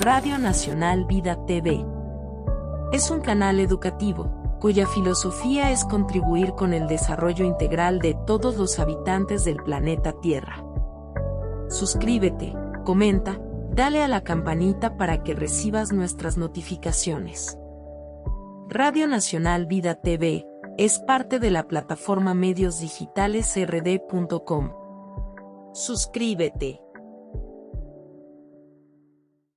Radio Nacional Vida TV. Es un canal educativo, cuya filosofía es contribuir con el desarrollo integral de todos los habitantes del planeta Tierra. Suscríbete, comenta, dale a la campanita para que recibas nuestras notificaciones. Radio Nacional Vida TV es parte de la plataforma mediosdigitalesrd.com. Suscríbete.